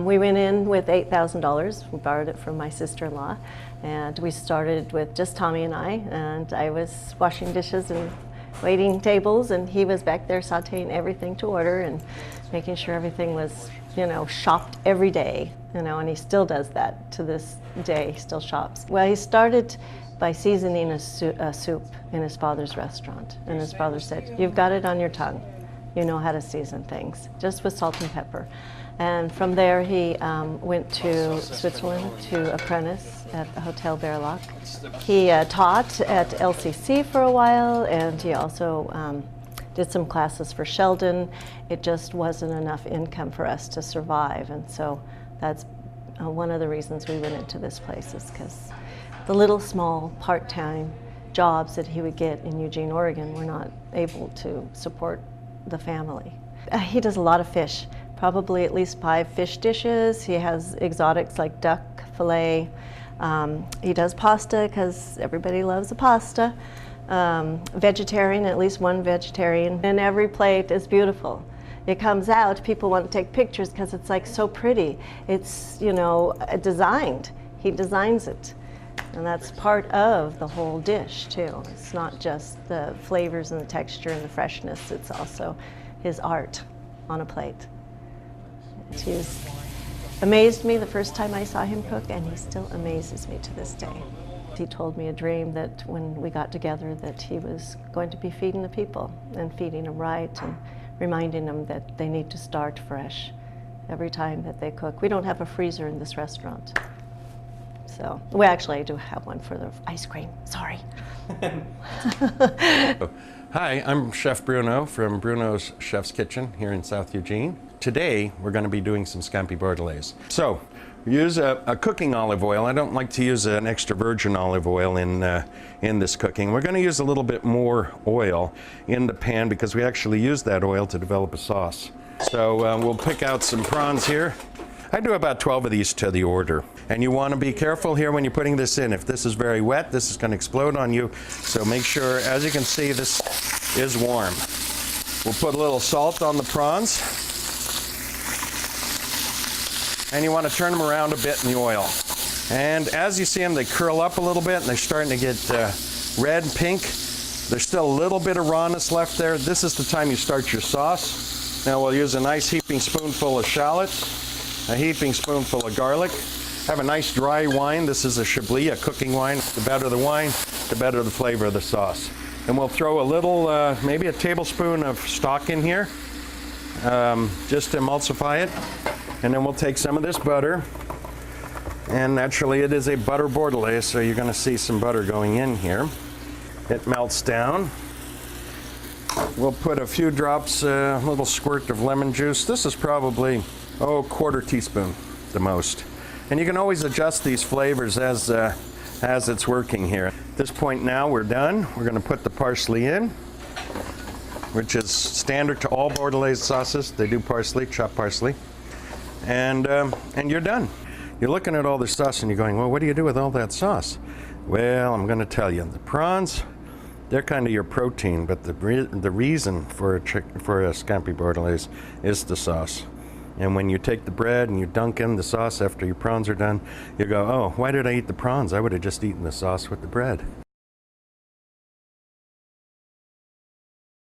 We went in with $8,000. We borrowed it from my sister-in-law, and we started with just Tommy and I was washing dishes and waiting tables, and he was back there sauteing everything to order and making sure everything was, shopped every day, and he still does that to this day. He still shops. Well, he started by seasoning a soup in his father's restaurant, and his father said, "You've got it on your tongue. You know how to season things, just with salt and pepper." And from there, he went to Switzerland to apprentice at the Hotel Berlach. He taught at LCC for a while, and he also did some classes for Sheldon. It just wasn't enough income for us to survive, and so that's one of the reasons we went into this place, is because the little small part-time jobs that he would get in Eugene, Oregon were not able to support the family. He does a lot of fish, probably at least 5 fish dishes. He has exotics like duck fillet. He does pasta because everybody loves a pasta. Vegetarian, at least one vegetarian. And every plate is beautiful. It comes out, people want to take pictures because it's like so pretty. It's, designed. He designs it. And that's part of the whole dish too. It's not just the flavors and the texture and the freshness, it's also his art on a plate. He's amazed me the first time I saw him cook, and he still amazes me to this day. He told me a dream that when we got together that he was going to be feeding the people and feeding them right and reminding them that they need to start fresh every time that they cook. We don't have a freezer in this restaurant. So, well, actually, I do have one for the ice cream. Sorry. Hi, I'm Chef Bruno from Bruno's Chef's Kitchen here in South Eugene. Today, we're going to be doing some scampi bordelaise. So, we use a cooking olive oil. I don't like to use an extra virgin olive oil in this cooking. We're going to use a little bit more oil in the pan because we actually use that oil to develop a sauce. So, we'll pick out some prawns here. I do about 12 of these to the order. And you want to be careful here when you're putting this in. If this is very wet, this is going to explode on you. So make sure, as you can see, this is warm. We'll put a little salt on the prawns. And you want to turn them around a bit in the oil. And as you see them, they curl up a little bit and they're starting to get red and pink. There's still a little bit of rawness left there. This is the time you start your sauce. Now we'll use a nice heaping spoonful of shallots. A heaping spoonful of garlic. Have a nice dry wine. This is a Chablis, a cooking wine. The better the wine, the better the flavor of the sauce. And we'll throw a little, maybe a tablespoon of stock in here, just to emulsify it. And then we'll take some of this butter. And naturally it is a butter bordelaise, so you're gonna see some butter going in here. It melts down. We'll put a few drops, a little squirt of lemon juice. This is probably, quarter teaspoon, the most. And you can always adjust these flavors as it's working here. At this point now we're done. We're going to put the parsley in, which is standard to all bordelaise sauces. They do parsley, chopped parsley. And you're done. You're looking at all this sauce and you're going, well, what do you do with all that sauce? Well, I'm going to tell you. The prawns, they're kind of your protein, but the reason for a scampi bordelaise is the sauce. And when you take the bread and you dunk in the sauce after your prawns are done, you go, oh, why did I eat the prawns? I would have just eaten the sauce with the bread.